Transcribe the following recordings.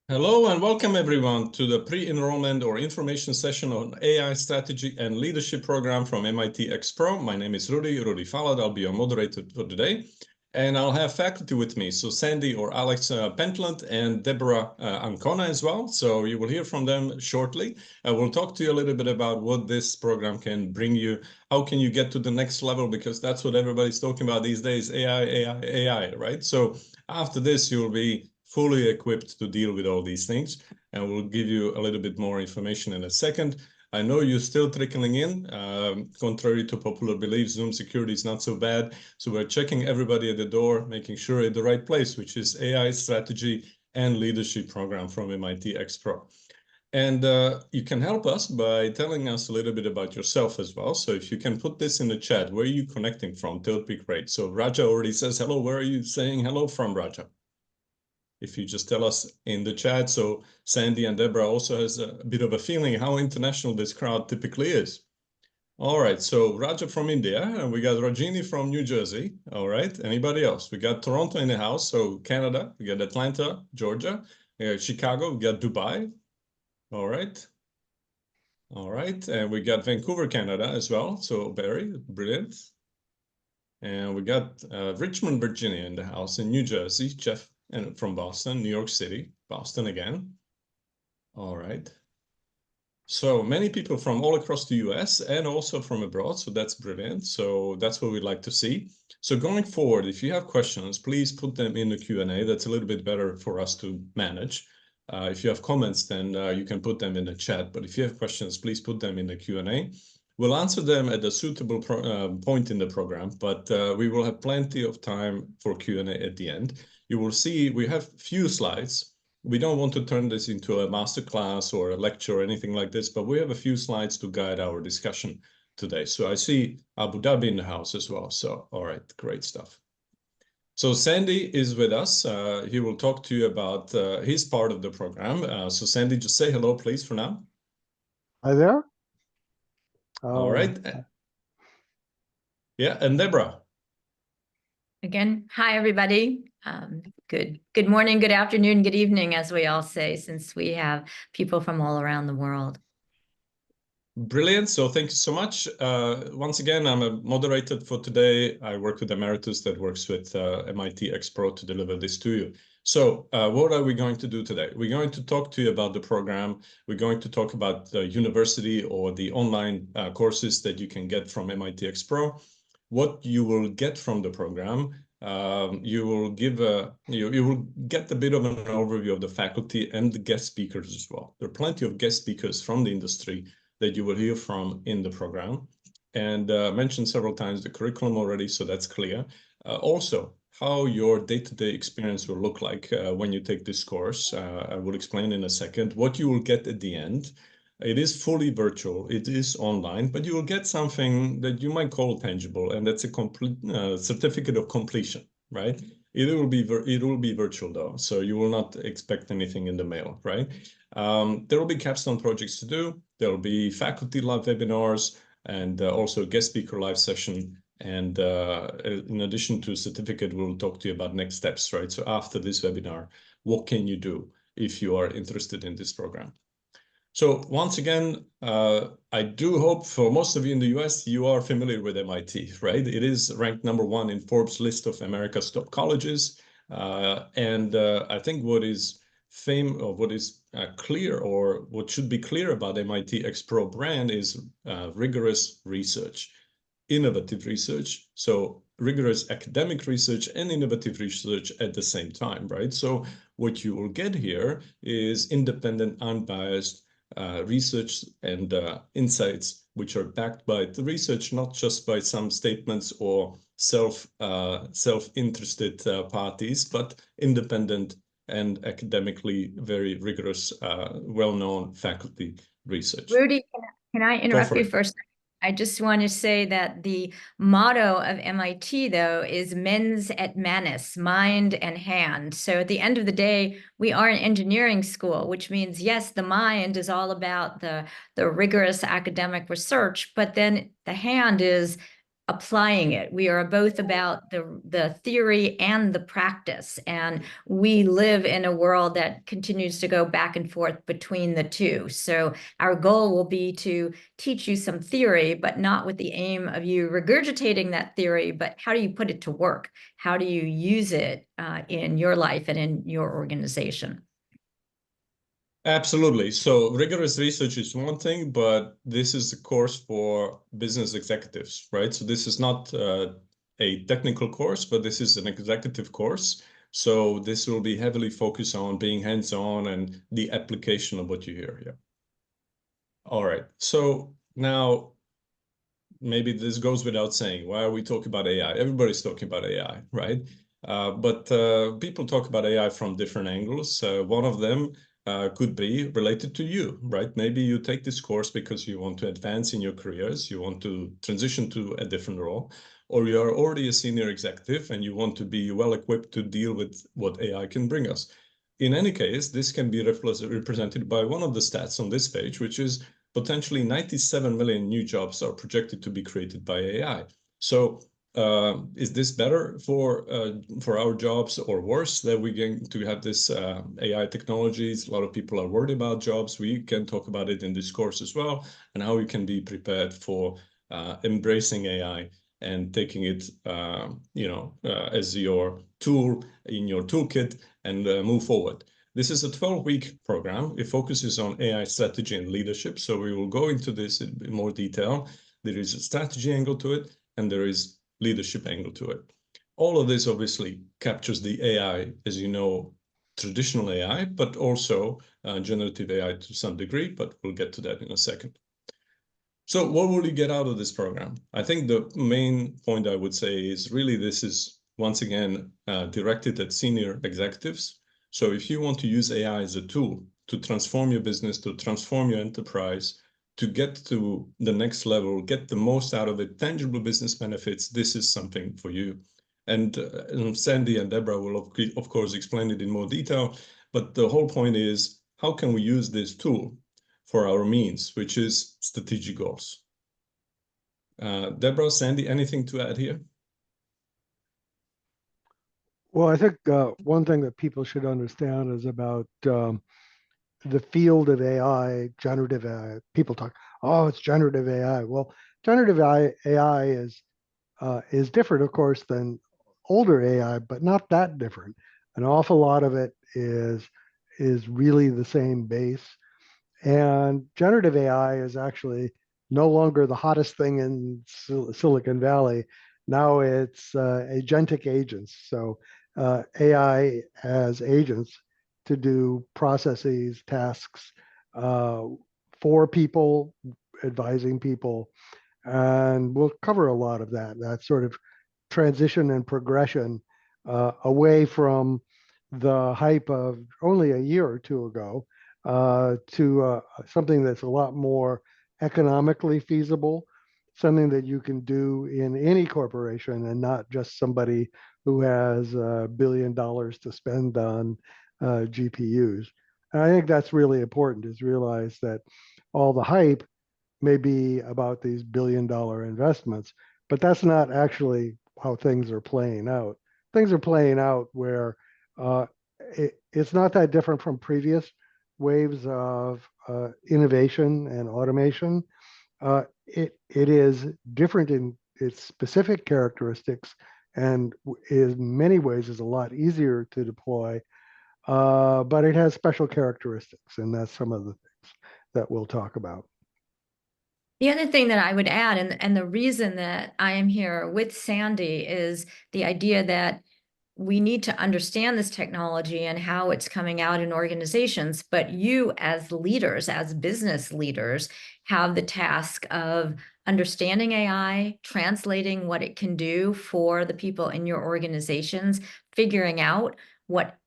Hello and welcome everyone to the pre-enrollment or information session on AI strategy and leadership program from MIT xPRO. My name is Rudy Fallad. I'll be your moderator for today. And I'll have faculty with me, so Sandy or Alex Pentland and Deborah Ancona as well. So you will hear from them shortly. We'll talk to you a little bit about what this program can bring you. How can you get to the next level? Because that's what everybody's talking about these days, AI, right? So after this, you'll be fully equipped to deal with all these things. And we'll give you a little bit more information in a second. I know you're still trickling in. Contrary to popular belief, Zoom security is not so bad. So we're checking everybody at the door, making sure at the right place, which is AI strategy and leadership program from MIT xPRO. And you can help us by telling us a little bit about yourself as well. So if you can put this in the chat, where are you connecting from? That would be great. So Raja already says hello. Where are you saying hello from, Raja? If you just tell us in the chat. So Sandy and Deborah also has a bit of a feeling how international this crowd typically is. All right, so Raja from India, and we got Rajini from New Jersey. All right, anybody else? We got Toronto in the house, so Canada. We got Atlanta, Georgia. We got Chicago, we got Dubai. All right. All right, and we got Vancouver, Canada as well. So Barry, brilliant. And we got Richmond, Virginia in the house, in New Jersey, Jeff. And from Boston, New York City, Boston again. All right. So many people from all across the US and also from abroad. So that's brilliant. So that's what we'd like to see. So going forward, if you have questions, please put them in the Q&A. That's a little bit better for us to manage. If you have comments, then you can put them in the chat. But if you have questions, please put them in the Q&A. We'll answer them at a suitable point in the program, but we will have plenty of time for Q&A at the end. You will see we have few slides. We don't want to turn this into a masterclass or a lecture or anything like this, but we have a few slides to guide our discussion today. So I see Abu Dhabi in the house as well. So, all right, great stuff. So Sandy is with us. He will talk to you about his part of the program. So Sandy, just say hello, please, for now. Hi there. All right. Yeah, and Deborah. Again, hi, everybody. Good morning, good afternoon, good evening, as we all say, since we have people from all around the world. Brilliant. So thank you so much. Once again, I'm a moderator for today. I work with Emeritus that works with MIT xPRO to deliver this to you. So what are we going to do today? We're going to talk to you about the program. We're going to talk about the university or the online courses that you can get from MIT xPRO. What you will get from the program, you will get a bit of an overview of the faculty and the guest speakers as well. There are plenty of guest speakers from the industry that you will hear from in the program. And mentioned several times the curriculum already, so that's clear. Also, how your day-to-day experience will look like when you take this course. I will explain in a second what you will get at the end. It is fully virtual, it is online, but you will get something that you might call tangible, and that's a complete certificate of completion, right? It will be virtual though, so you will not expect anything in the mail, right? There will be capstone projects to do. There will be faculty live webinars and also guest speaker live session. And in addition to certificate, we'll talk to you about next steps, right? So after this webinar, what can you do if you are interested in this program? So once again, I do hope for most of you in the US, you are familiar with MIT, right? It is ranked #1 in Forbes list of America's top colleges. I think what is clear, or what should be clear about MIT xPRO brand is rigorous research, innovative research. So rigorous academic research and innovative research at the same time, right? So what you will get here is independent, unbiased research and insights, which are backed by the research, not just by some statements or self-interested parties, but independent and academically very rigorous, well-known faculty research. Rudy, can I interrupt you for a second? I just want to say that the motto of MIT, though, is mens et manus, mind and hand. So at the end of the day, we are an engineering school, which means, yes, the mind is all about the rigorous academic research, but then the hand is applying it. We are both about the theory and the practice. And we live in a world that continues to go back and forth between the two. So our goal will be to teach you some theory, but not with the aim of you regurgitating that theory, but how do you put it to work? How do you use it in your life and in your organization? Absolutely. So rigorous research is one thing, but this is a course for business executives, right? So this is not a technical course, but this is an executive course. So this will be heavily focused on being hands-on and the application of what you hear here. All right. So now maybe this goes without saying. Why are we talking about AI? Everybody's talking about AI, right? But people talk about AI from different angles. One of them could be related to you, right? Maybe you take this course because you want to advance in your careers, you want to transition to a different role, or you are already a senior executive and you want to be well equipped to deal with what AI can bring us. In any case, this can be represented by one of the stats on this page, which is potentially 97 million new jobs are projected to be created by AI. So is this better for our jobs or worse that we're going to have this AI technologies? A lot of people are worried about jobs. We can talk about it in this course as well, and how we can be prepared for embracing AI and taking it, as your tool in your toolkit and move forward. This is a 12-week program. It focuses on AI strategy and leadership. So we will go into this in more detail. There is a strategy angle to it, and there is leadership angle to it. All of this obviously captures the AI, as you know, traditional AI, but also generative AI to some degree, but we'll get to that in a second. So what will you get out of this program? I think the main point I would say is really this is, once again, directed at senior executives. So if you want to use AI as a tool to transform your business, to transform your enterprise, to get to the next level, get the most out of it, tangible business benefits, this is something for you. And Sandy and Deborah will, of course, explain it in more detail. But the whole point is, how can we use this tool for our means, which is strategic goals? Deborah, Sandy, anything to add here? Well, I think one thing that people should understand is about the field of AI, generative AI. People talk, oh, it's generative AI. Well, generative AI is different, of course, than older AI, but not that different. An awful lot of it is really the same base. And generative AI is actually no longer the hottest thing in Silicon Valley. Now it's agentic agents. So AI has agents to do processes, tasks for people, advising people. And we'll cover a lot of that sort of transition and progression away from the hype of only a year or two ago to something that's a lot more economically feasible, something that you can do in any corporation and not just somebody who has $1 billion to spend on GPUs. And I think that's really important, is realize that all the hype may be about these billion-dollar investments, but that's not actually how things are playing out. Things are playing out where it's not that different from previous waves of innovation and automation. It is different in its specific characteristics, and in many ways is a lot easier to deploy, but it has special characteristics, and that's some of the things that we'll talk about. The other thing that I would add, and the reason that I am here with Sandy, is the idea that we need to understand this technology and how it's coming out in organizations, but you as leaders, as business leaders, have the task of understanding AI, translating what it can do for the people in your organizations, figuring out what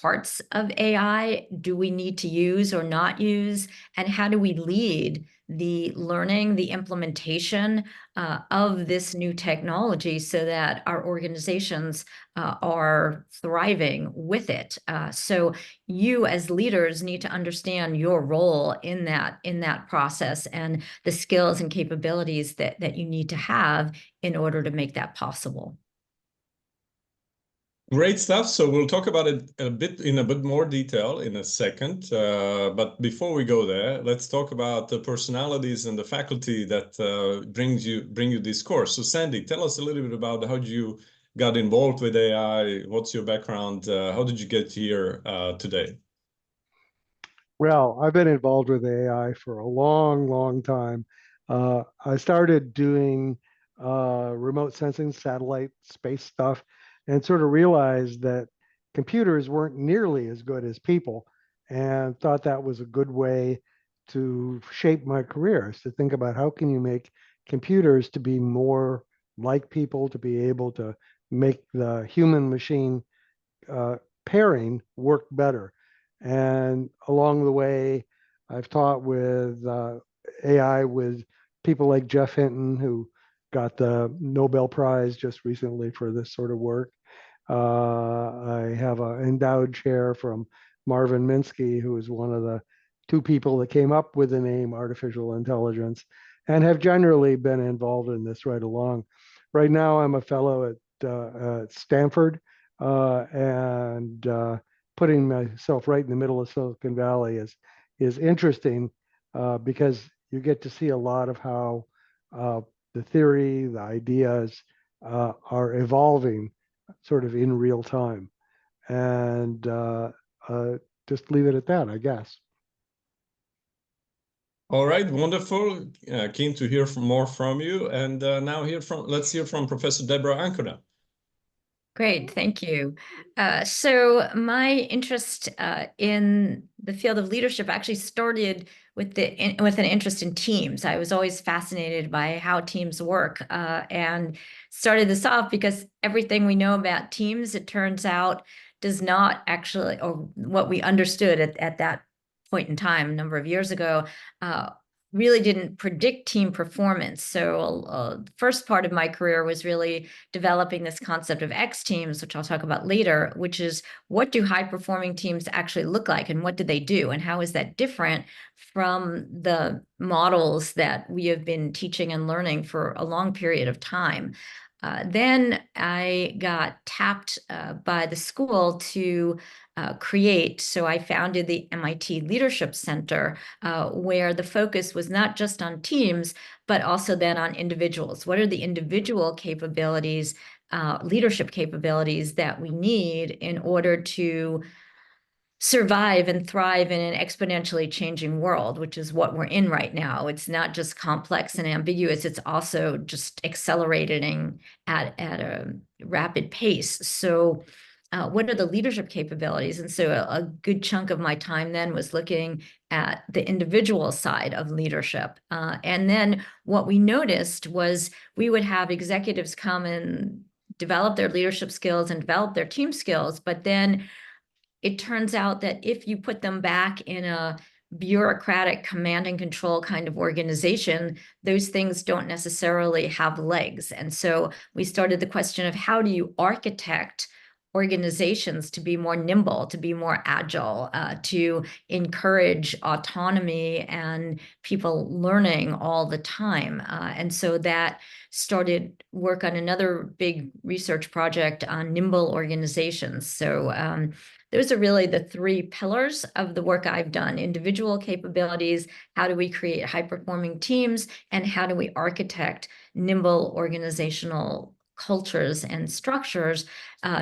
parts of AI do we need to use or not use, and how do we lead the learning, the implementation of this new technology so that our organizations are thriving with it. So you as leaders need to understand your role in that process and the skills and capabilities that you need to have in order to make that possible. Great stuff. So we'll talk about it in a bit more detail in a second. But before we go there, let's talk about the personalities and the faculty that bring you this course. So Sandy, tell us a little bit about how you got involved with AI. What's your background? How did you get here today? Well, I've been involved with AI for a long, long time. I started doing remote sensing, satellite space stuff, and sort of realized that computers weren't nearly as good as people, and thought that was a good way to shape my career, is to think about how can you make computers to be more like people, to be able to make the human machine pairing work better. And along the way, I've taught with AI with people like Jeff Hinton, who got the Nobel Prize just recently for this sort of work. I have an endowed chair from Marvin Minsky, who is one of the two people that came up with the name artificial intelligence, and have generally been involved in this right along. Right now, I'm a fellow at Stanford, and putting myself right in the middle of Silicon Valley is interesting because you get to see a lot of how the theory, the ideas are evolving sort of in real time. And just leave it at that, I guess. All right, wonderful. Keen to hear more from you. And now let's hear from Professor Deborah Ancona. Great, thank you. So my interest in the field of leadership actually started with an interest in teams. I was always fascinated by how teams work, and started this off because everything we know about teams, it turns out, does not actually, or what we understood at that point in time, a number of years ago, really didn't predict team performance. So first part of my career was really developing this concept of X teams, which I'll talk about later, which is what do high performing teams actually look like and what do they do and how is that different from the models that we have been teaching and learning for a long period of time. Then I got tapped by the school to create. So I founded the MIT Leadership Center, where the focus was not just on teams, but also then on individuals. What are the individual capabilities, leadership capabilities that we need in order to survive and thrive in an exponentially changing world, which is what we're in right now. It's not just complex and ambiguous, it's also just accelerating at a rapid pace. So what are the leadership capabilities? And so a good chunk of my time then was looking at the individual side of leadership. And then what we noticed was we would have executives come and develop their leadership skills and develop their team skills, but then it turns out that if you put them back in a bureaucratic command and control kind of organization, those things don't necessarily have legs. And so we started the question of how do you architect organizations to be more nimble, to be more agile, to encourage autonomy and people learning all the time. And so that started work on another big research project on nimble organizations. So those are really the three pillars of the work I've done: individual capabilities, how do we create high-performing teams, and how do we architect nimble organizational cultures and structures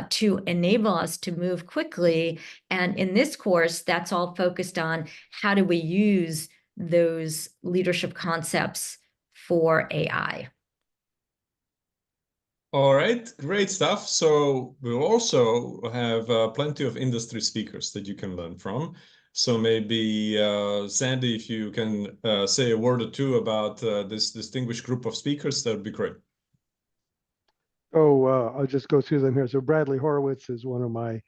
to enable us to move quickly. And in this course, that's all focused on how do we use those leadership concepts for AI. All right, great stuff. So we'll also have plenty of industry speakers that you can learn from. So maybe, Sandy, if you can say a word or two about this distinguished group of speakers, that would be great. Oh, I'll just go through them here. So Bradley Horowitz is one of my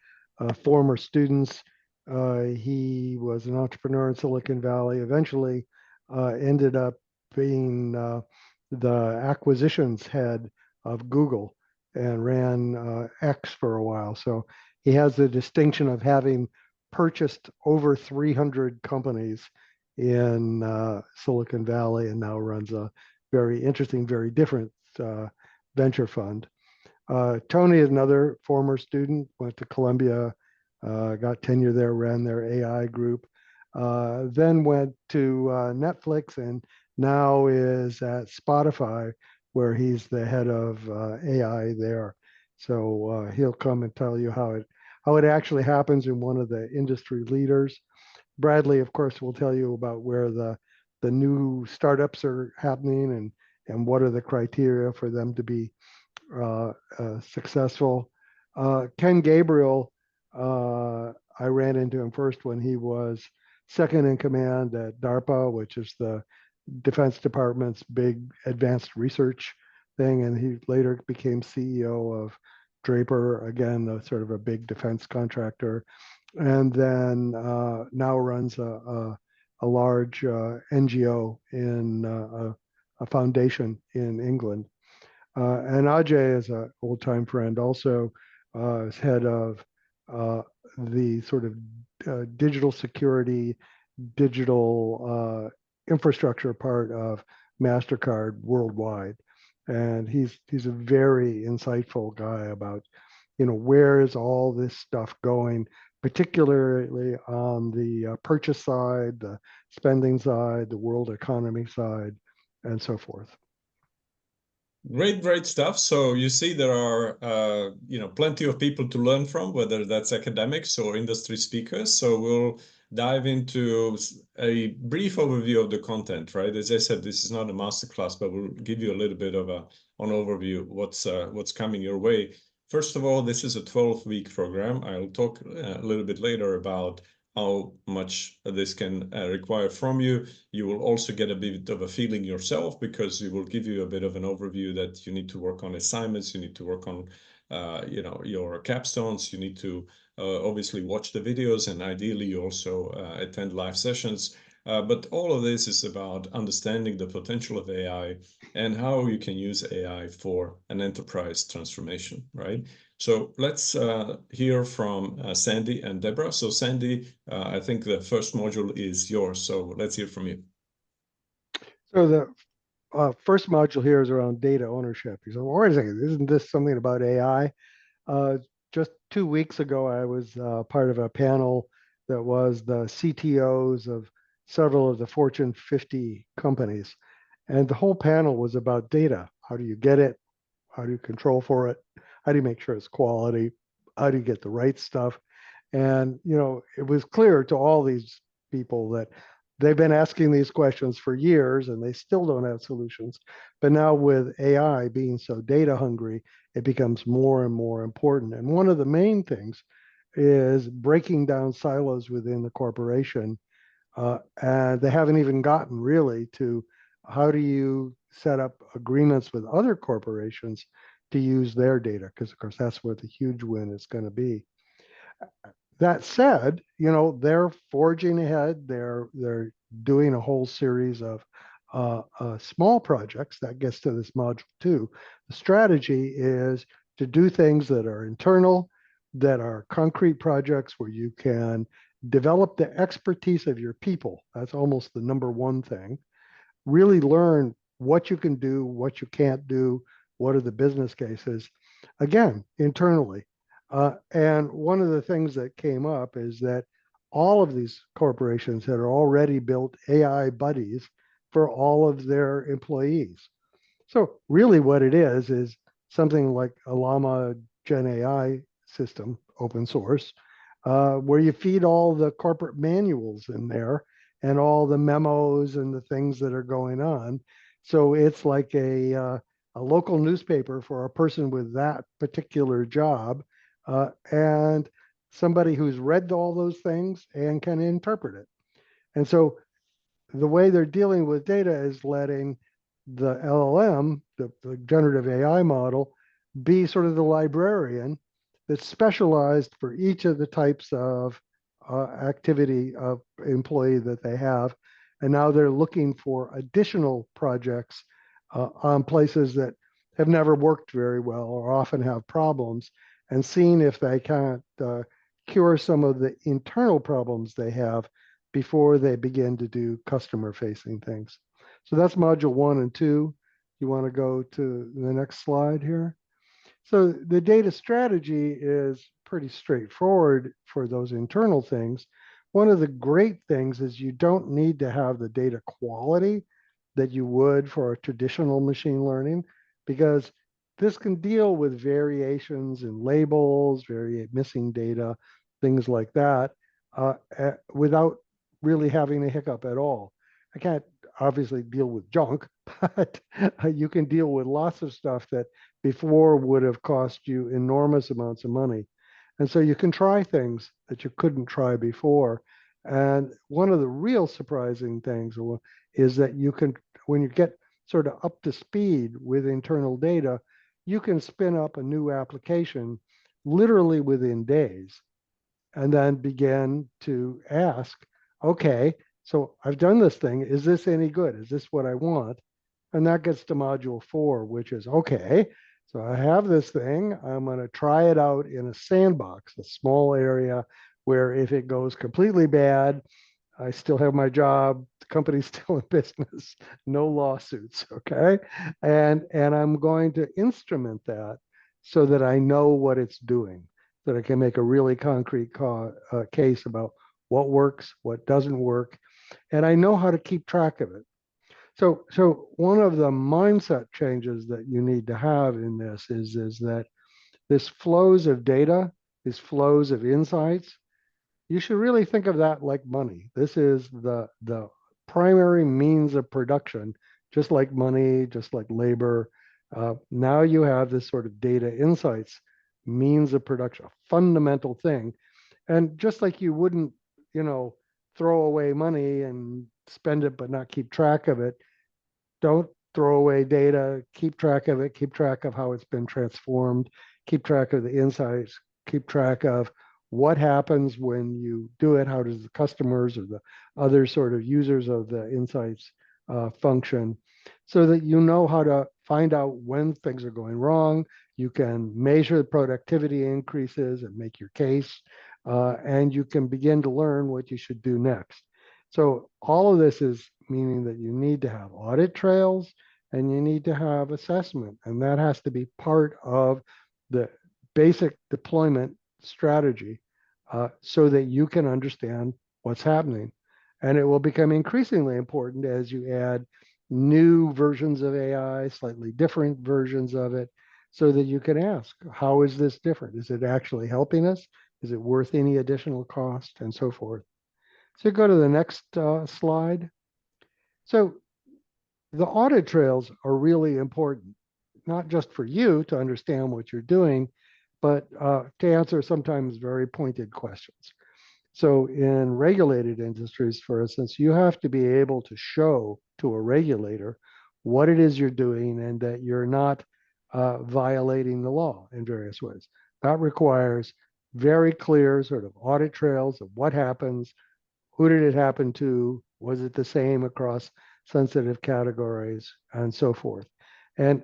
former students. He was an entrepreneur in Silicon Valley, eventually ended up being the acquisitions head of Google and ran X for a while. So he has the distinction of having purchased over 300 companies in Silicon Valley and now runs a very interesting, very different venture fund. Tony is another former student, went to Columbia, got tenure there, ran their AI group, then went to Netflix and now is at Spotify, where he's the head of AI there. So he'll come and tell you how it actually happens in one of the industry leaders. Bradley, of course, will tell you about where the new startups are happening and what are the criteria for them to be successful. Ken Gabriel, I ran into him first when he was second in command at DARPA, which is the Defense Department's big advanced research thing, and he later became CEO of Draper, again, sort of a big defense contractor, and then now runs a large NGO in a foundation in England. And Ajay is an old-time friend, also is head of the sort of digital security, digital infrastructure part of MasterCard worldwide. And he's a very insightful guy about, where is all this stuff going, particularly on the purchase side, the spending side, the world economy side, and so forth. Great stuff. So you see there are, plenty of people to learn from, whether that's academics or industry speakers. So we'll dive into a brief overview of the content, right? As I said, this is not a masterclass, but we'll give you a little bit of an overview what's coming your way. First of all, this is a 12-week program. I'll talk a little bit later about how much this can require from you. You will also get a bit of a feeling yourself, because it will give you a bit of an overview that you need to work on assignments, you need to work on your capstones, you need to obviously watch the videos, and ideally you also attend live sessions. But all of this is about understanding the potential of AI and how you can use AI for an enterprise transformation, right? So let's hear from Sandy and Deborah. So Sandy, I think the first module is yours. So let's hear from you. So the first module here is around data ownership. You said, well, wait a second, isn't this something about AI? Just 2 weeks ago, I was part of a panel that was the CTOs of several of the Fortune 50 companies. And the whole panel was about data. How do you get it? How do you control for it? How do you make sure it's quality? How do you get the right stuff? And, it was clear to all these people that they've been asking these questions for years and they still don't have solutions. But now with AI being so data hungry, it becomes more and more important. And one of the main things is breaking down silos within the corporation. And they haven't even gotten really to how do you set up agreements with other corporations to use their data, because of course that's where the huge win is going to be. That said, they're forging ahead. They're doing a whole series of small projects. That gets to this module 2. The strategy is to do things that are internal, that are concrete projects where you can develop the expertise of your people. That's almost the number one thing. Really learn what you can do, what you can't do, what are the business cases, again, internally. And one of the things that came up is that all of these corporations had already built AI buddies for all of their employees. So really what it is something like a Llama Gen AI system, open source, where you feed all the corporate manuals in there and all the memos and the things that are going on. So it's like a local newspaper for a person with that particular job, and somebody who's read all those things and can interpret it. And so the way they're dealing with data is letting the LLM, the generative AI model, be sort of the librarian that's specialized for each of the types of activity of employee that they have. And now they're looking for additional projects on places that have never worked very well or often have problems, and seeing if they can't cure some of the internal problems they have before they begin to do customer-facing things. So that's module 1 and 2. You want to go to the next slide here? So the data strategy is pretty straightforward for those internal things. One of the great things is you don't need to have the data quality that you would for a traditional machine learning, because this can deal with variations in labels, missing data, things like that, without really having a hiccup at all. I can't obviously deal with junk, but you can deal with lots of stuff that before would have cost you enormous amounts of money. And so you can try things that you couldn't try before. And one of the real surprising things is that you can, when you get sort of up to speed with internal data, you can spin up a new application literally within days, and then begin to ask, okay, so I've done this thing. Is this any good? Is this what I want? And that gets to module 4, which is, okay, so I have this thing. I'm going to try it out in a sandbox, a small area where if it goes completely bad, I still have my job, the company's still in business, no lawsuits, okay? And I'm going to instrument that so that I know what it's doing, that I can make a really concrete case about what works, what doesn't work, and I know how to keep track of it. So one of the mindset changes that you need to have in this is that this flows of data, these flows of insights, you should really think of that like money. This is the primary means of production, just like money, just like labor. Now you have this sort of data insights, means of production, a fundamental thing. And just like you wouldn't, throw away money and spend it but not keep track of it, don't throw away data, keep track of it, keep track of how it's been transformed, keep track of the insights, keep track of what happens when you do it, how does the customers or the other sort of users of the insights function, so that you know how to find out when things are going wrong. You can measure the productivity increases and make your case, and you can begin to learn what you should do next. So all of this is meaning that you need to have audit trails and you need to have assessment, and that has to be part of the basic deployment strategy, so that you can understand what's happening. And it will become increasingly important as you add new versions of AI, slightly different versions of it, so that you can ask, how is this different? Is it actually helping us? Is it worth any additional cost, and so forth? So go to the next slide. So the audit trails are really important, not just for you to understand what you're doing, but to answer sometimes very pointed questions. So in regulated industries, for instance, you have to be able to show to a regulator what it is you're doing and that you're not violating the law in various ways. That requires very clear sort of audit trails of what happens, who did it happen to, was it the same across sensitive categories, and so forth. And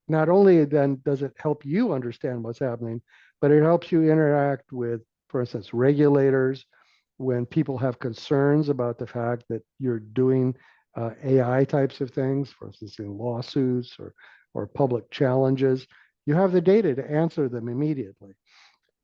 not only then does it help you understand what's happening, but it helps you interact with, for instance, regulators when people have concerns about the fact that you're doing AI types of things, for instance, in lawsuits or public challenges. You have the data to answer them immediately.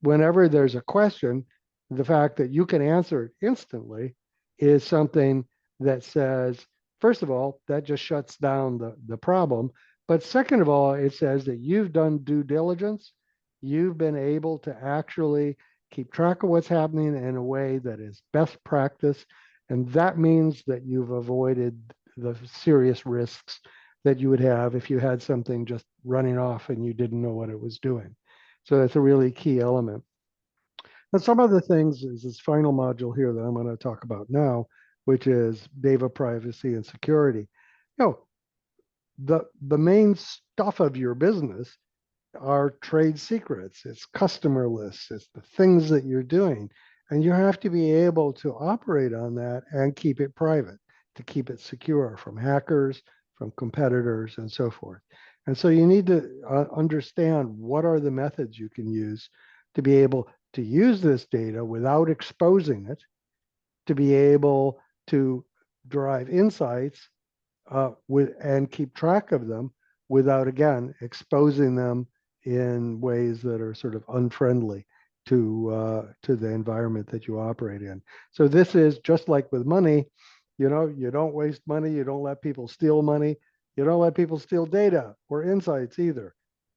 Whenever there's a question, the fact that you can answer it instantly is something that says, first of all, that just shuts down the problem. But second of all, it says that you've done due diligence. You've been able to actually keep track of what's happening in a way that is best practice. And that means that you've avoided the serious risks that you would have if you had something just running off and you didn't know what it was doing. So that's a really key element. And some of the things is this final module here that I'm going to talk about now, which is data privacy and security. The main stuff of your business are trade secrets, it's customer lists, it's the things that you're doing. And you have to be able to operate on that and keep it private. to keep it secure from hackers, from competitors, and so forth. And so you need to understand what are the methods you can use to be able to use this data without exposing it, to be able to derive insights and keep track of them without, again, exposing them in ways that are sort of unfriendly to the environment that you operate in. So this is just like with money, you know, you don't waste money, you don't let people steal money, you don't let people steal data or insights either.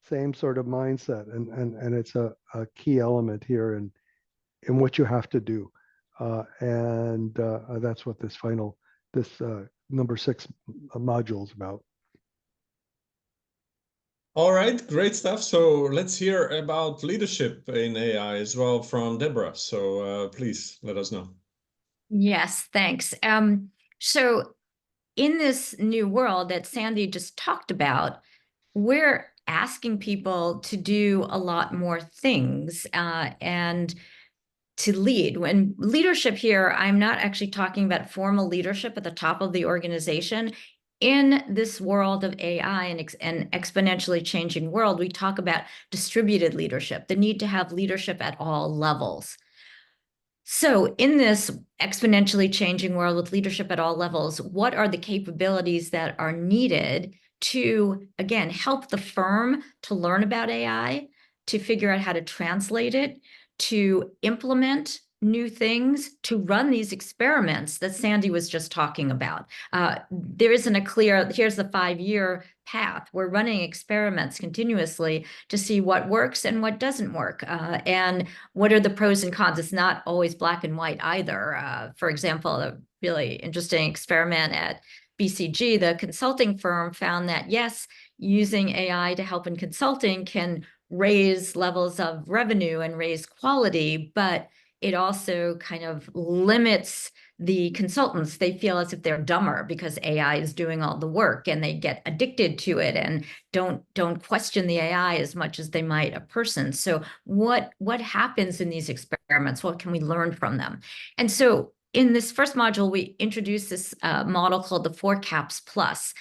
Same sort of mindset, and it's a key element here in what you have to do. That's what this number 6 module is about. All right, great stuff. So let's hear about leadership in AI as well from Deborah. So please let us know. Yes, thanks. So in this new world that Sandy just talked about, we're asking people to do a lot more things and to lead. When leadership here, I'm not actually talking about formal leadership at the top of the organization. In this world of AI and exponentially changing world, we talk about distributed leadership, the need to have leadership at all levels. So in this exponentially changing world with leadership at all levels, what are the capabilities that are needed to, again, help the firm to learn about AI, to figure out how to translate it, to implement new things, to run these experiments that Sandy was just talking about? There isn't a clear, here's the 5-year path. We're running experiments continuously to see what works and what doesn't work, and what are the pros and cons. It's not always black and white either. For example, a really interesting experiment at BCG, the consulting firm, found that yes, using AI to help in consulting can raise levels of revenue and raise quality, but it also kind of limits the consultants. They feel as if they're dumber because AI is doing all the work, and they get addicted to it and don't question the AI as much as they might a person. So what happens in these experiments? What can we learn from them? And so in this first module, we introduced this model called the 4 Caps Plus.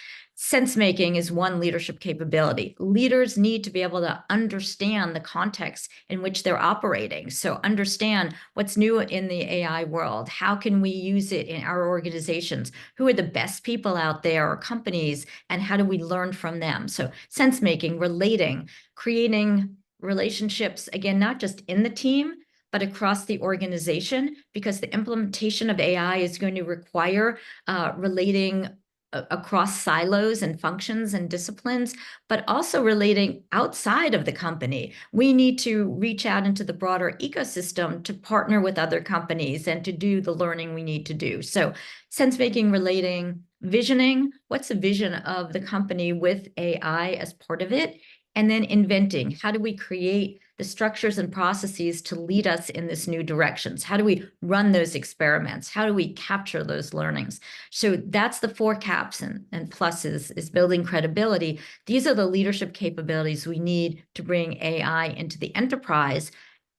Sense making is one leadership capability. Leaders need to be able to understand the context in which they're operating. So understand what's new in the AI world. How can we use it in our organizations? Who are the best people out there or companies, and how do we learn from them? So sense making, relating, creating relationships, again, not just in the team, but across the organization, because the implementation of AI is going to require relating across silos and functions and disciplines, but also relating outside of the company. We need to reach out into the broader ecosystem to partner with other companies and to do the learning we need to do. So sense making, relating, visioning, what's the vision of the company with AI as part of it? And then inventing, how do we create the structures and processes to lead us in this new directions? How do we run those experiments? How do we capture those learnings? So that's the 4 caps, and plus is building credibility. These are the leadership capabilities we need to bring AI into the enterprise.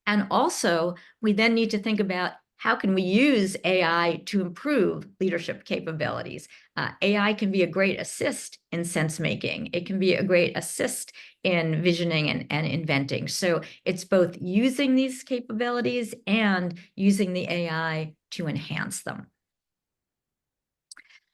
And also, we then need to think about how can we use AI to improve leadership capabilities? AI can be a great assist in sense making. It can be a great assist in visioning and inventing. So it's both using these capabilities and using the AI to enhance them.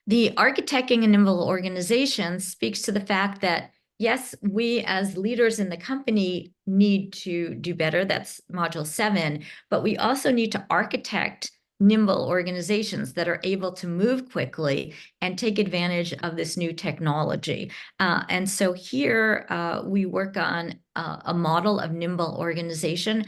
The architecting a nimble organization speaks to the fact that, yes, we as leaders in the company need to do better. That's module 7, but we also need to architect nimble organizations that are able to move quickly and take advantage of this new technology. And so here we work on a model of nimble organization,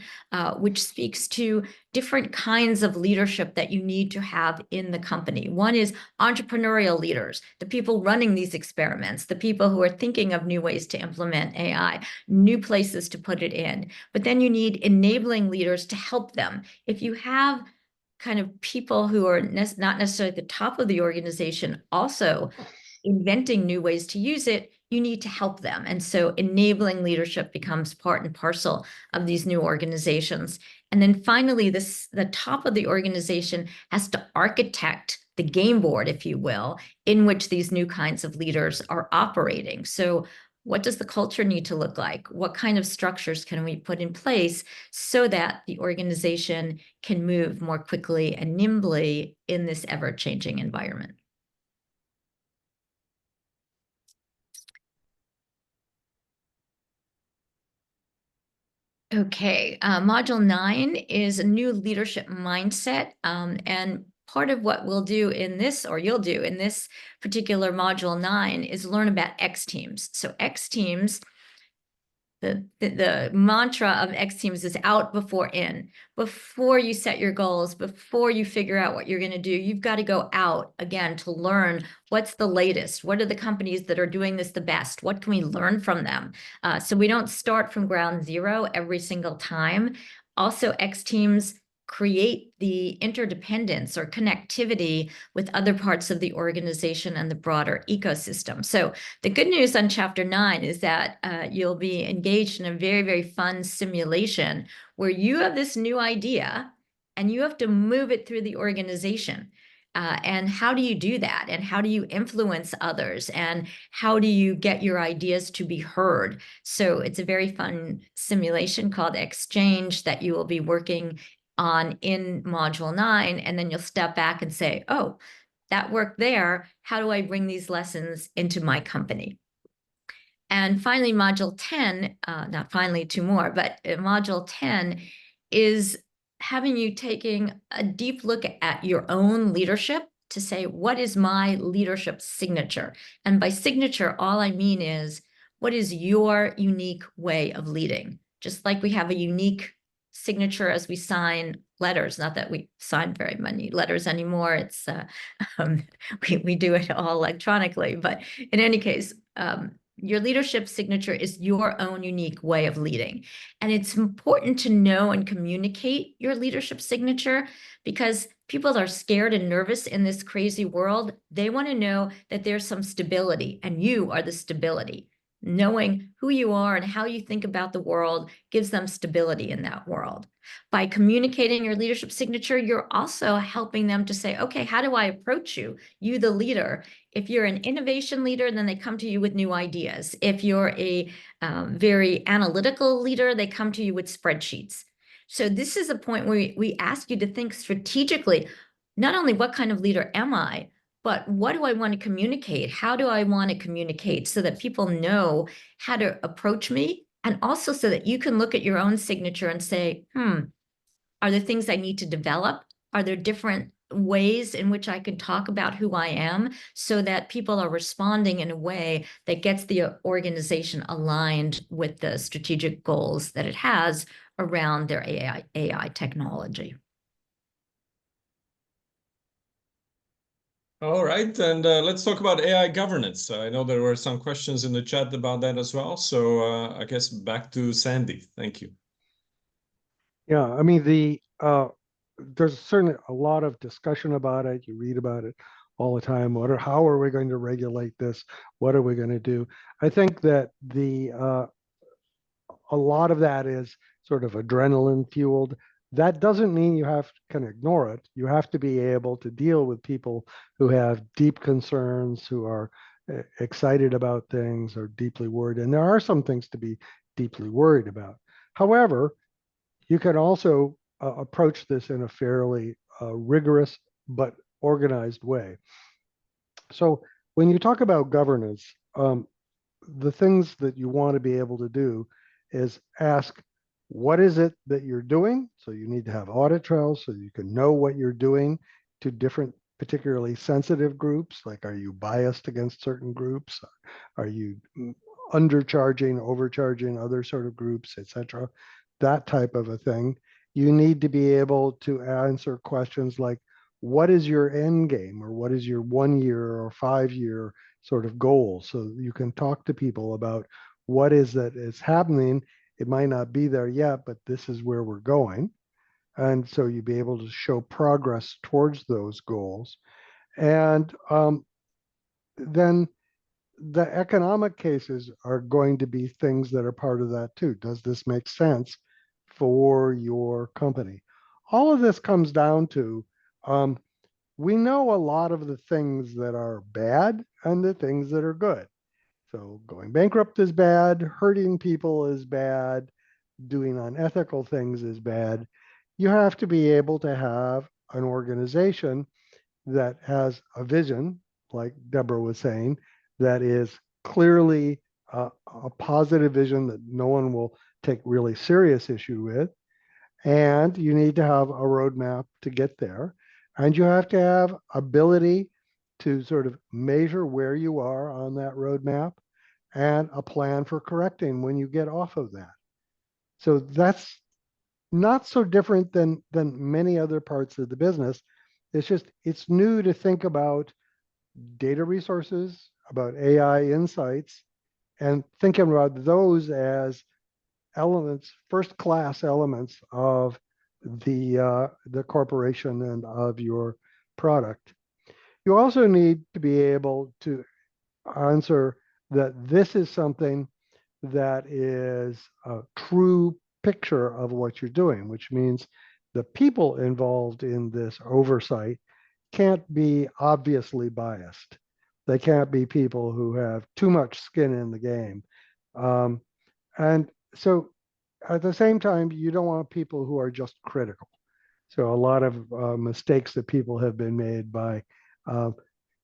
which speaks to different kinds of leadership that you need to have in the company. One is entrepreneurial leaders, the people running these experiments, the people who are thinking of new ways to implement AI, new places to put it in. But then you need enabling leaders to help them. If you have kind of people who are not necessarily at the top of the organization also inventing new ways to use it, you need to help them. And so enabling leadership becomes part and parcel of these new organizations. And then finally, the top of the organization has to architect the game board, if you will, in which these new kinds of leaders are operating. So what does the culture need to look like? What kind of structures can we put in place so that the organization can move more quickly and nimbly in this ever-changing environment? Okay, Module 9 is a new leadership mindset, and part of what we'll do in this, or you'll do in this particular Module 9, is learn about X teams. So X teams, the mantra of X teams is out before in. Before you set your goals, before you figure out what you're going to do, you've got to go out again to learn what's the latest. What are the companies that are doing this the best? What can we learn from them? So we don't start from ground zero every single time. Also, X teams create the interdependence or connectivity with other parts of the organization and the broader ecosystem. So the good news on Chapter 9 is that you'll be engaged in a very, very fun simulation where you have this new idea and you have to move it through the organization. And how do you do that? And how do you influence others? And how do you get your ideas to be heard? So it's a very fun simulation called Exchange that you will be working on in Module 9, and then you'll step back and say, oh, that worked there. How do I bring these lessons into my company? And finally, Module 10, not finally, two more, but Module 10 is having you taking a deep look at your own leadership to say, what is my leadership signature? And by signature, all I mean is, what is your unique way of leading? Just like we have a unique signature as we sign letters, not that we sign very many letters anymore. It's we do it all electronically, but in any case, your leadership signature is your own unique way of leading. And it's important to know and communicate your leadership signature because people are scared and nervous in this crazy world. They want to know that there's some stability, and you are the stability. Knowing who you are and how you think about the world gives them stability in that world. By communicating your leadership signature, you're also helping them to say, okay, how do I approach you, the leader? If you're an innovation leader, then they come to you with new ideas. If you're a very analytical leader, they come to you with spreadsheets. So this is a point where we ask you to think strategically, not only what kind of leader am I, but what do I want to communicate? How do I want to communicate so that people know how to approach me? And also so that you can look at your own signature and say, are there things I need to develop? Are there different ways in which I can talk about who I am so that people are responding in a way that gets the organization aligned with the strategic goals that it has around their AI technology? All right, and let's talk about AI governance. I know there were some questions in the chat about that as well. So I guess back to Sandy. Thank you. Yeah, I mean, there's certainly a lot of discussion about it. You read about it all the time. How are we going to regulate this? What are we going to do? I think that a lot of that is sort of adrenaline fueled. That doesn't mean you can ignore it. You have to be able to deal with people who have deep concerns, who are excited about things, or deeply worried. And there are some things to be deeply worried about. However, you can also approach this in a fairly rigorous but organized way. So when you talk about governance, the things that you want to be able to do is ask, what is it that you're doing? So you need to have audit trails so you can know what you're doing to different particularly sensitive groups. Like, are you biased against certain groups? Are you undercharging, overcharging other sort of groups, etc.? That type of a thing. You need to be able to answer questions like, what is your end game, or what is your 1 year or 5 year sort of goal? So you can talk to people about what is that is happening. It might not be there yet, but this is where we're going. And so you'd be able to show progress towards those goals. And then the economic cases are going to be things that are part of that too. Does this make sense for your company? All of this comes down to we know a lot of the things that are bad and the things that are good. So going bankrupt is bad, hurting people is bad, doing unethical things is bad. You have to be able to have an organization that has a vision, like Deborah was saying, that is clearly a positive vision that no one will take really serious issue with. And you need to have a roadmap to get there. And you have to have ability to sort of measure where you are on that roadmap and a plan for correcting when you get off of that. So that's not so different than many other parts of the business. It's just, it's new to think about data resources, about AI insights, and thinking about those as elements, first class elements of the corporation and of your product. You also need to be able to answer that this is something that is a true picture of what you're doing, which means the people involved in this oversight can't be obviously biased. They can't be people who have too much skin in the game. And so at the same time, you don't want people who are just critical. So a lot of mistakes that people have been made by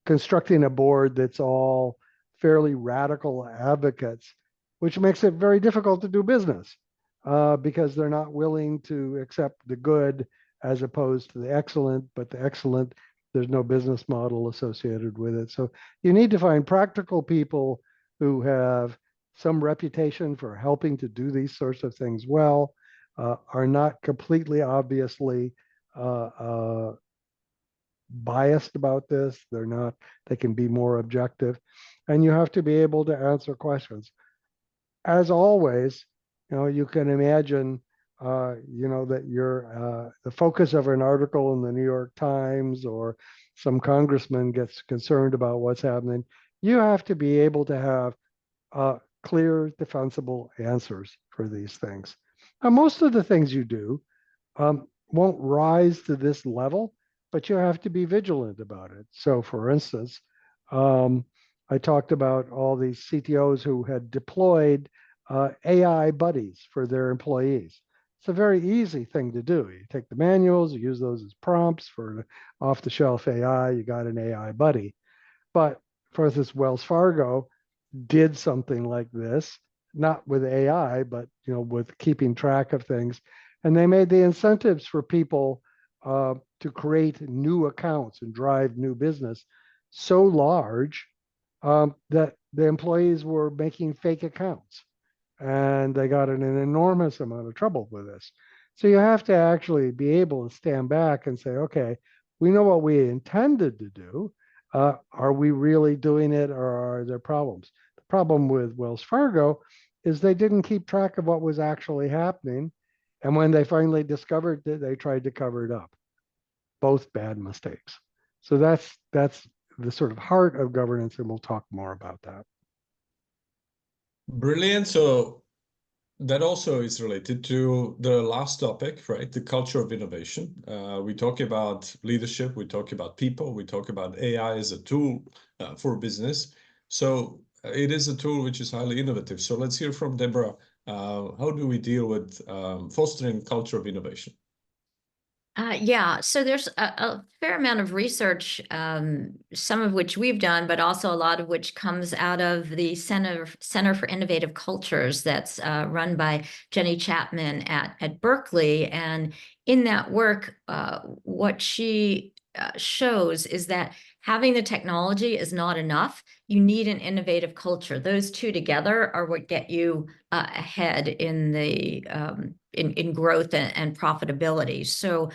constructing a board that's all fairly radical advocates, which makes it very difficult to do business because they're not willing to accept the good as opposed to the excellent, but the excellent, there's no business model associated with it. So you need to find practical people who have some reputation for helping to do these sorts of things well, are not completely obviously biased about this. They're not, they can be more objective. And you have to be able to answer questions. As always, you can imagine, that you're the focus of an article in the New York Times or some congressman gets concerned about what's happening. You have to be able to have clear, defensible answers for these things. Now, most of the things you do won't rise to this level, but you have to be vigilant about it. So, for instance, I talked about all these CTOs who had deployed AI buddies for their employees. It's a very easy thing to do. You take the manuals, you use those as prompts for off-the-shelf AI, you got an AI buddy. But for instance, Wells Fargo did something like this, not with AI, but with keeping track of things. And they made the incentives for people to create new accounts and drive new business so large that the employees were making fake accounts. And they got in an enormous amount of trouble with this. So you have to actually be able to stand back and say, okay, we know what we intended to do. Are we really doing it, or are there problems? The problem with Wells Fargo is they didn't keep track of what was actually happening. And when they finally discovered it, they tried to cover it up. Both bad mistakes. So that's the sort of heart of governance, and we'll talk more about that. Brilliant. So that also is related to the last topic, right? The culture of innovation. We talk about leadership, we talk about people, we talk about AI as a tool for business. So it is a tool which is highly innovative. So let's hear from Deborah. How do we deal with fostering culture of innovation? Yeah, so there's a fair amount of research, some of which we've done, but also a lot of which comes out of the Center for Innovative Cultures that's run by Jenny Chapman at Berkeley. And in that work, what she shows is that having the technology is not enough. You need an innovative culture. Those two together are what get you ahead in the in growth and profitability. So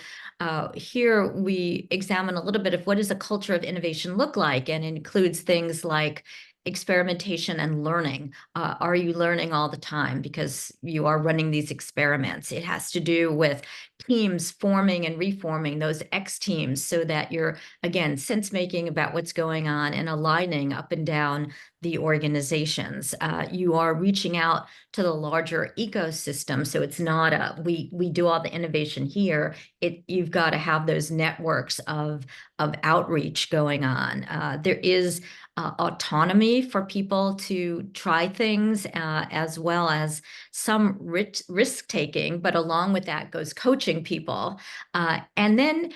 here we examine a little bit of what does a culture of innovation look like, and includes things like experimentation and learning. Are you learning all the time because you are running these experiments? It has to do with teams forming and reforming, those X teams, so that you're, again, sense making about what's going on and aligning up and down the organizations. You are reaching out to the larger ecosystem. So it's not a, we do all the innovation here. You've got to have those networks of of outreach going on. There is autonomy for people to try things, as well as some risk taking, but along with that goes coaching people. And then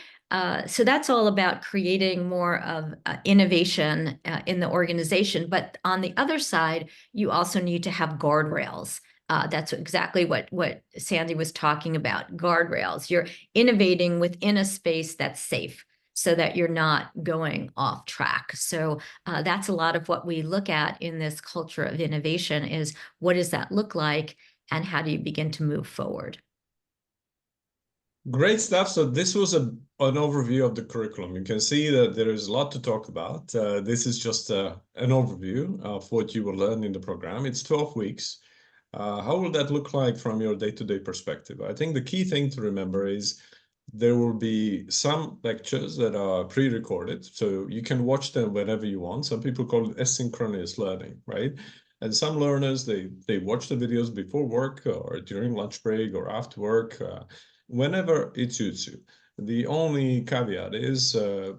so that's all about creating more of innovation in the organization. But on the other side, you also need to have guardrails. That's exactly what Sandy was talking about, guardrails. You're innovating within a space that's safe so that you're not going off track. So that's a lot of what we look at in this culture of innovation is what does that look like and how do you begin to move forward? Great stuff. So this was an overview of the curriculum. You can see that there is a lot to talk about. This is just an overview of what you will learn in the program. It's 12 weeks. How will that look like from your day-to-day perspective? I think the key thing to remember is there will be some lectures that are pre-recorded, so you can watch them whenever you want. Some people call it asynchronous learning, right? And some learners, they watch the videos before work or during lunch break or after work, whenever it suits you. The only caveat is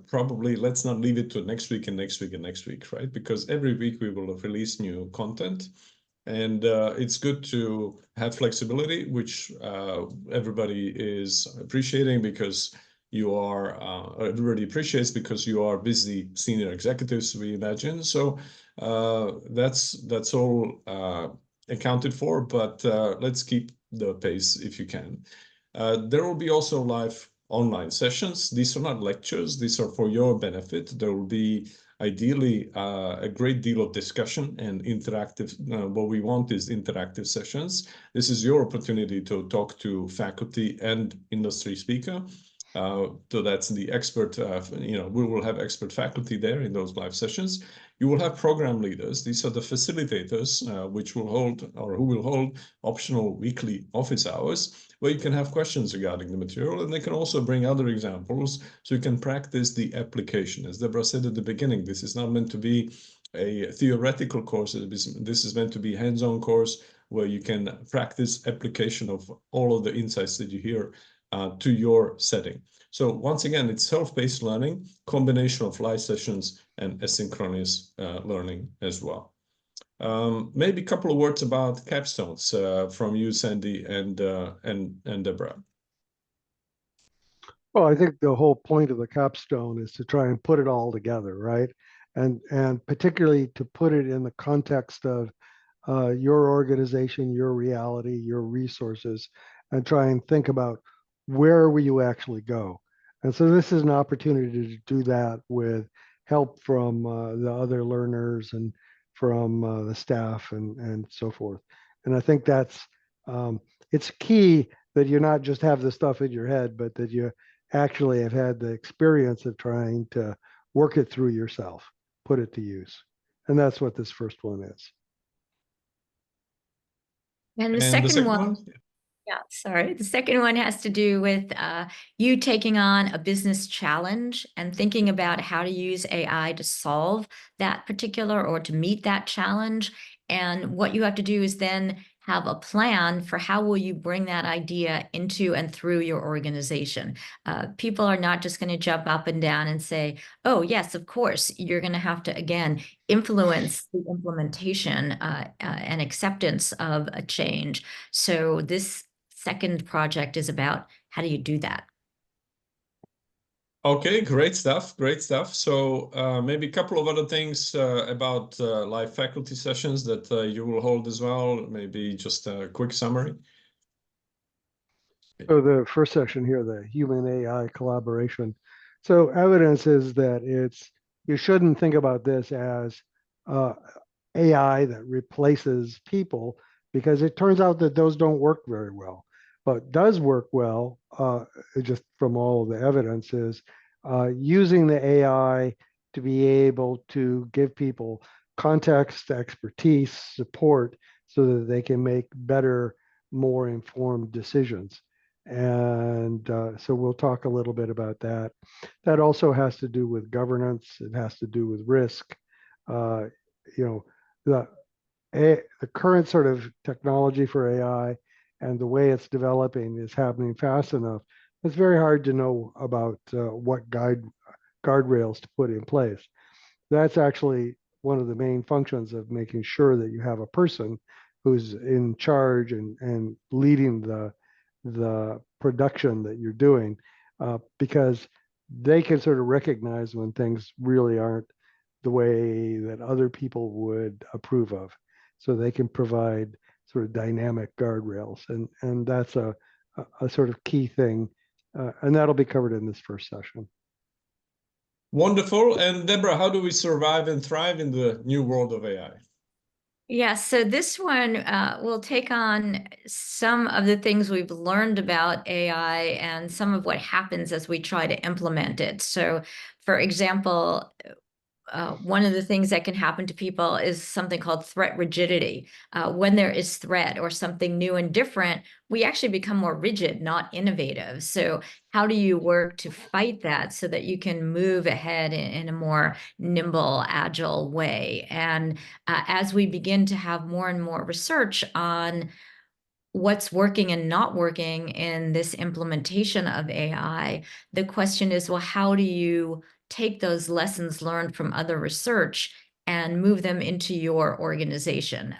probably let's not leave it to next week and next week and next week, right? Because every week we will release new content. And it's good to have flexibility, which everybody is appreciating because you are, everybody appreciates because you are busy senior executives, we imagine. So that's all accounted for, but let's keep the pace if you can. There will be also live online sessions. These are not lectures. These are for your benefit. There will be ideally a great deal of discussion and interactive. What we want is interactive sessions. This is your opportunity to talk to faculty and industry speaker. So that's the expert, we will have expert faculty there in those live sessions. You will have program leaders. These are the facilitators, which will hold or who will hold optional weekly office hours where you can have questions regarding the material, and they can also bring other examples so you can practice the application. As Deborah said at the beginning, this is not meant to be a theoretical course. This is meant to be a hands-on course where you can practice application of all of the insights that you hear to your setting. So once again, it's self-paced learning, combination of live sessions and asynchronous learning as well. Maybe a couple of words about capstones from you, Sandy, and Deborah. Well, I think the whole point of the capstone is to try and put it all together, right? And particularly to put it in the context of your organization, your reality, your resources, and try and think about where will you actually go. And so this is an opportunity to do that with help from the other learners and from the staff and so forth. And I think that's it's key that you not just have the stuff in your head, but that you actually have had the experience of trying to work it through yourself, put it to use. And that's what this first one is. And the second one? Yeah, sorry. The second one has to do with you taking on a business challenge and thinking about how to use AI to solve that particular or to meet that challenge. And what you have to do is then have a plan for how will you bring that idea into and through your organization. People are not just going to jump up and down and say, oh, yes, of course. You're going to have to, again, influence the implementation and acceptance of a change. So this second project is about how do you do that? Okay, great stuff, great stuff. So maybe a couple of other things about live faculty sessions that you will hold as well. Maybe just a quick summary. So the first section here, the human AI collaboration. So evidence is that you shouldn't think about this as AI that replaces people, because it turns out that those don't work very well. But does work well, just from all of the evidence, is using the AI to be able to give people context, expertise, support, so that they can make better, more informed decisions. And so we'll talk a little bit about that. That also has to do with governance. It has to do with risk. The current sort of technology for AI and the way it's developing is happening fast enough. It's very hard to know about what guardrails to put in place. That's actually one of the main functions of making sure that you have a person who's in charge and leading the production that you're doing, because they can sort of recognize when things really aren't the way that other people would approve of. So they can provide sort of dynamic guardrails. And that's a sort of key thing. And that'll be covered in this first session. Wonderful. And Deborah, how do we survive and thrive in the new world of AI? Yeah, so this one will take on some of the things we've learned about AI and some of what happens as we try to implement it. So, for example, one of the things that can happen to people is something called threat rigidity. When there is threat or something new and different, we actually become more rigid, not innovative. So how do you work to fight that so that you can move ahead in a more nimble, agile way? And as we begin to have more and more research on what's working and not working in this implementation of AI, the question is, well, how do you take those lessons learned from other research and move them into your organization?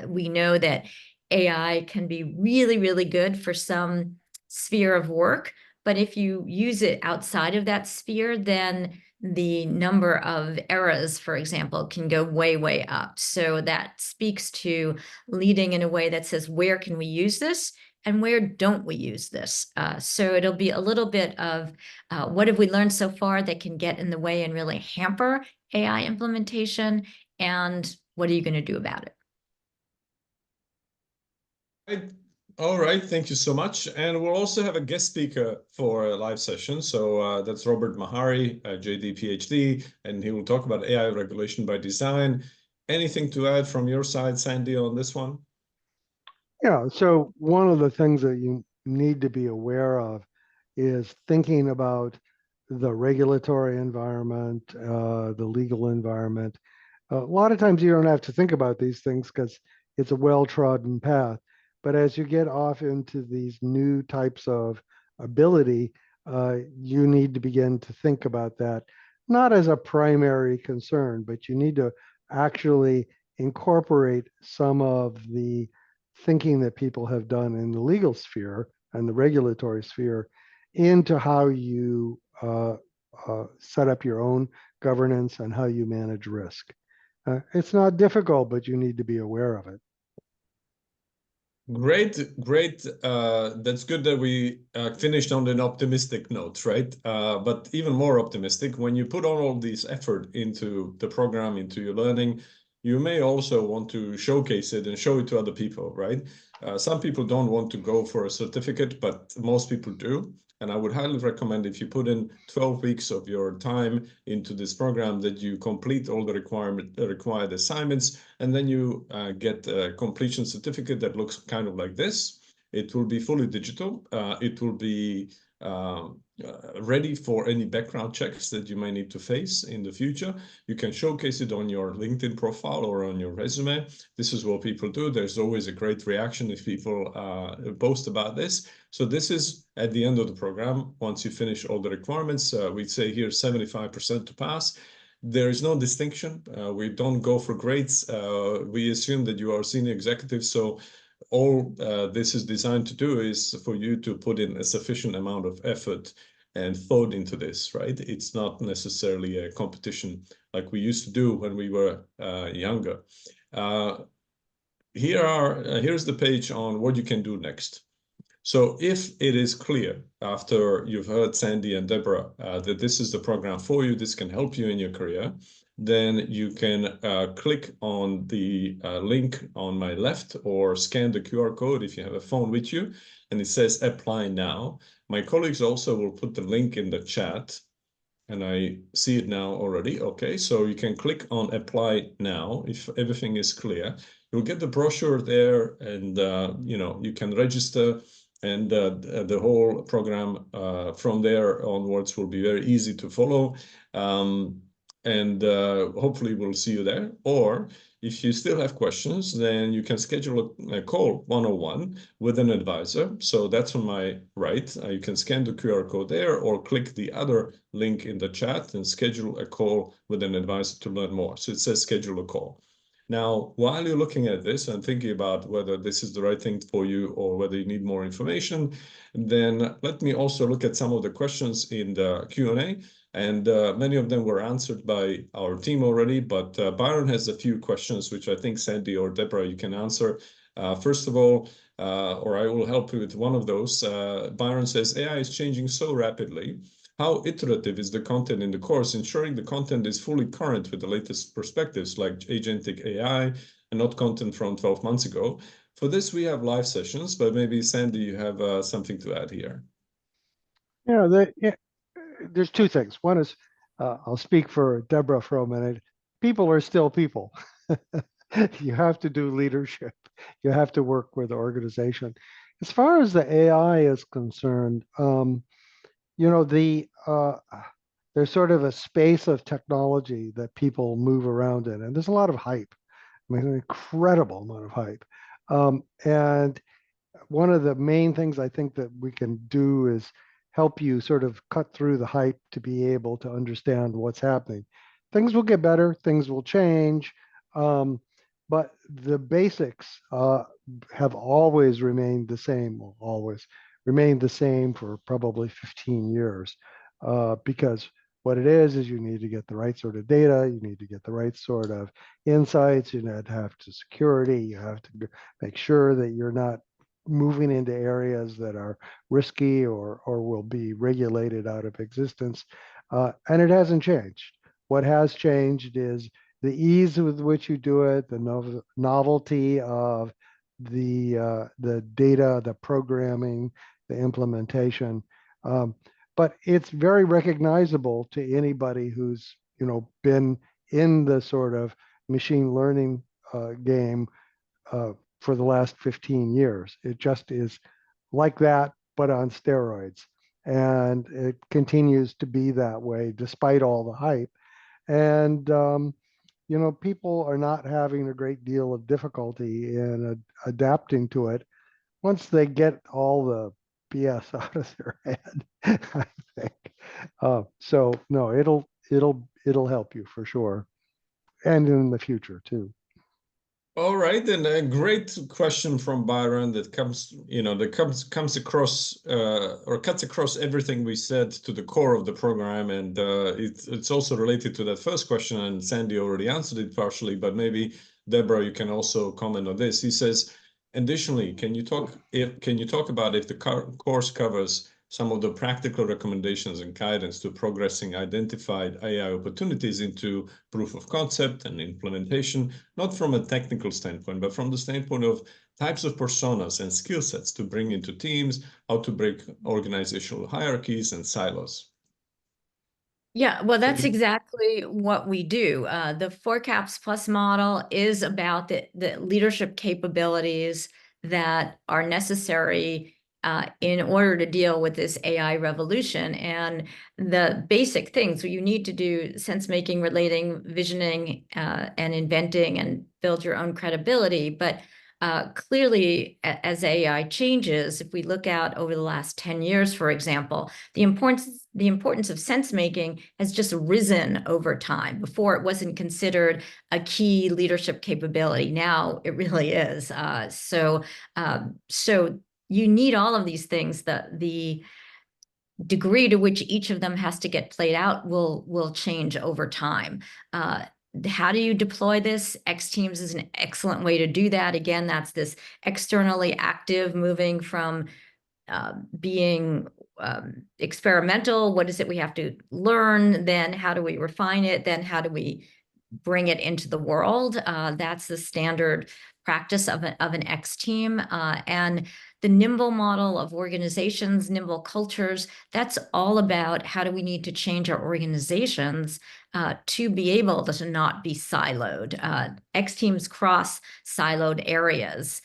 We know that AI can be really, really good for some sphere of work, but if you use it outside of that sphere, then the number of errors, for example, can go way, way up. So that speaks to leading in a way that says, where can we use this and where don't we use this? So it'll be a little bit of what have we learned so far that can get in the way and really hamper AI implementation, and what are you going to do about it? All right, thank you so much. And we'll also have a guest speaker for a live session. So that's Robert Mahari, JD PhD, and he will talk about AI regulation by design. Anything to add from your side, Sandy, on this one? Yeah, so one of the things that you need to be aware of is thinking about the regulatory environment, the legal environment. A lot of times you don't have to think about these things because it's a well-trodden path. But as you get off into these new types of ability, you need to begin to think about that, not as a primary concern, but you need to actually incorporate some of the thinking that people have done in the legal sphere and the regulatory sphere into how you set up your own governance and how you manage risk. It's not difficult, but you need to be aware of it. Great. That's good that we finished on an optimistic note, right? But even more optimistic, when you put all this effort into the program, into your learning, you may also want to showcase it and show it to other people, right? Some people don't want to go for a certificate, but most people do. And I would highly recommend, if you put in 12 weeks of your time into this program, that you complete all the required assignments, and then you get a completion certificate that looks kind of like this. It will be fully digital. It will be ready for any background checks that you may need to face in the future. You can showcase it on your LinkedIn profile or on your resume. This is what people do. There's always a great reaction if people post about this. So this is at the end of the program. Once you finish all the requirements, we'd say here 75% to pass. There is no distinction. We don't go for grades. We assume that you are senior executive. So all this is designed to do is for you to put in a sufficient amount of effort and thought into this, right? It's not necessarily a competition like we used to do when we were younger. Here's the page on what you can do next. So if it is clear after you've heard Sandy and Deborah that this is the program for you, this can help you in your career, then you can click on the link on my left or scan the QR code if you have a phone with you, and it says apply now. My colleagues also will put the link in the chat, and I see it now already. Okay, so you can click on apply now if everything is clear. You'll get the brochure there, and you can register. And the whole program from there onwards will be very easy to follow. And hopefully we'll see you there. Or If you still have questions, then you can schedule a call 101 with an advisor. So that's on my right. You can scan the QR code there or click the other link in the chat and schedule a call with an advisor to learn more. So it says schedule a call. Now, while you're looking at this and thinking about whether this is the right thing for you or whether you need more information, then let me also look at some of the questions in the Q&A. And many of them were answered by our team already, but Byron has a few questions, which I think Sandy or Deborah, you can answer. First of all, or I will help you with one of those. Byron says, AI is changing so rapidly. How iterative is the content in the course, ensuring the content is fully current with the latest perspectives like agentic AI and not content from 12 months ago? For this, we have live sessions, but maybe Sandy, you have something to add here. There's two things. One is, I'll speak for Deborah for a minute. People are still people. You have to do leadership. You have to work with the organization. As far as the AI is concerned, there's sort of a space of technology that people move around in, and there's a lot of hype. I mean, an incredible amount of hype. And one of the main things I think that we can do is help you sort of cut through the hype to be able to understand what's happening. Things will get better, things will change, but the basics have always remained the same, will always remained the same for probably 15 years, because what it is you need to get the right sort of data, you need to get the right sort of insights, you have to security, you have to make sure that you're not moving into areas that are risky or will be regulated out of existence. And it hasn't changed. What has changed is the ease with which you do it, the novelty of the data, the programming, the implementation. But it's very recognizable to anybody who's been in the sort of machine learning game for the last 15 years. It just is like that, but on steroids. And it continues to be that way despite all the hype. And, people are not having a great deal of difficulty in adapting to it once they get all the BS out of their head, I think. So no, it'll help you for sure. And in the future too. All right, and a great question from Byron that comes across or cuts across everything we said to the core of the program, and it's also related to that first question, and Sandy already answered it partially, but maybe Deborah, you can also comment on this. He says, additionally, can you talk about if the course covers some of the practical recommendations and guidance to progressing identified AI opportunities into proof of concept and implementation, not from a technical standpoint, but from the standpoint of types of personas and skill sets to bring into teams, how to break organizational hierarchies and silos? Yeah, well, that's exactly what we do. The 4CAPS+ model is about the leadership capabilities that are necessary in order to deal with this AI revolution. And the basic things, you need to do sense making, relating, visioning, and inventing, and build your own credibility. But clearly, as AI changes, if we look out over the last 10 years, for example, the importance of sense making has just risen over time. Before, it wasn't considered a key leadership capability. Now it really is. So you need all of these things. The degree to which each of them has to get played out will change over time. How do you deploy this? X-Teams is an excellent way to do that. Again, that's this externally active, moving from being experimental. What is it we have to learn? Then how do we refine it? Then how do we bring it into the world? That's the standard practice of an X-Team. And the nimble model of organizations, nimble cultures, that's all about how do we need to change our organizations to be able to not be siloed. X-Teams cross siloed areas.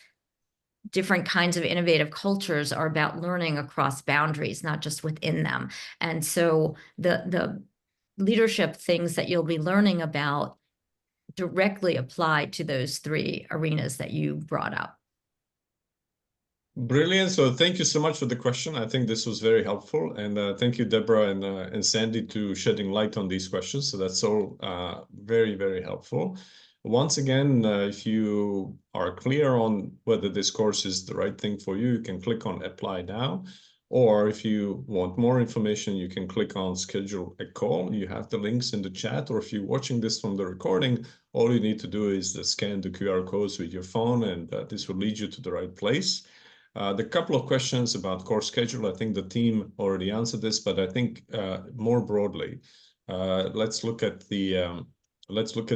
Different kinds of innovative cultures are about learning across boundaries, not just within them. And so the leadership things that you'll be learning about directly apply to those three arenas that you brought up. Brilliant. So thank you so much for the question. I think this was very helpful. And thank you, Deborah and Sandy, to shedding light on these questions. So that's all very, very helpful. Once again, if you are clear on whether this course is the right thing for you, you can click on Apply Now. Or if you want more information, you can click on Schedule a Call. You have the links in the chat, or if you're watching this from the recording, all you need to do is scan the QR codes with your phone, and this will lead you to the right place. The couple of questions about course schedule, I think the team already answered this, but I think more broadly, let's look at the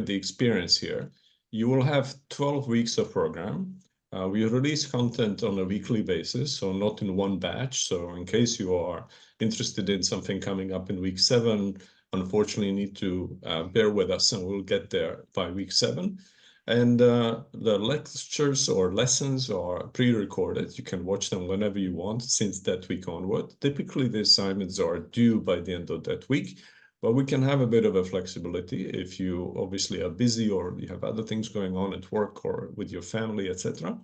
experience here. You will have 12 weeks of program. We release content on a weekly basis, so not in one batch. So in case you are interested in something coming up in week 7, unfortunately, you need to bear with us, and we'll get there by week 7. And the lectures or lessons are pre-recorded. You can watch them whenever you want since that week onward. Typically, the assignments are due by the end of that week, but we can have a bit of a flexibility if you obviously are busy or you have other things going on at work or with your family, etc.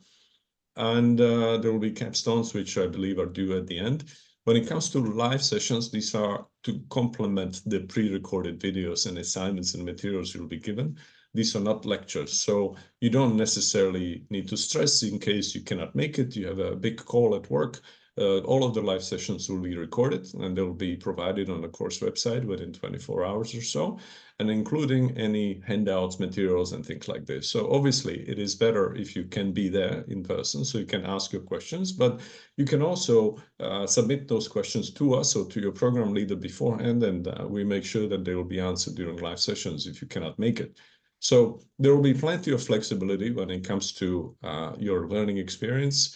And there will be capstones, which I believe are due at the end. When it comes to live sessions, these are to complement the pre-recorded videos and assignments and materials you'll be given. These are not lectures, so you don't necessarily need to stress in case you cannot make it. You have a big call at work. All of the live sessions will be recorded, and they'll be provided on the course website within 24 hours or so, and including any handouts, materials, and things like this. So obviously, it is better if you can be there in person, so you can ask your questions, but you can also submit those questions to us or to your program leader beforehand, and we make sure that they will be answered during live sessions if you cannot make it. So there will be plenty of flexibility when it comes to your learning experience.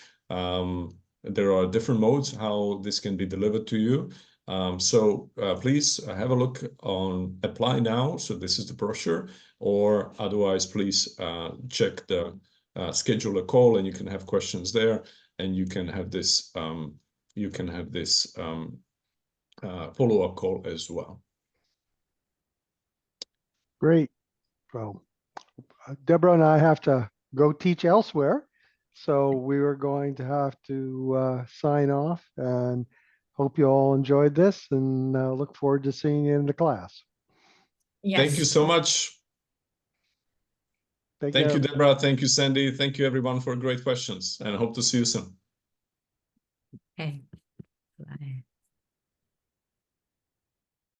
There are different modes how this can be delivered to you. Please have a look on Apply Now. So this is the brochure, or otherwise, please check the Schedule a Call, and you can have questions there, and you can have this follow-up call as well. Great. Well, Deborah and I have to go teach elsewhere, so we are going to have to sign off, and hope you all enjoyed this, and look forward to seeing you in the class. Yes. Thank you so much. Thank you, Deborah. Thank you, Sandy. Thank you, everyone, for great questions, and I hope to see you soon. Okay. Bye.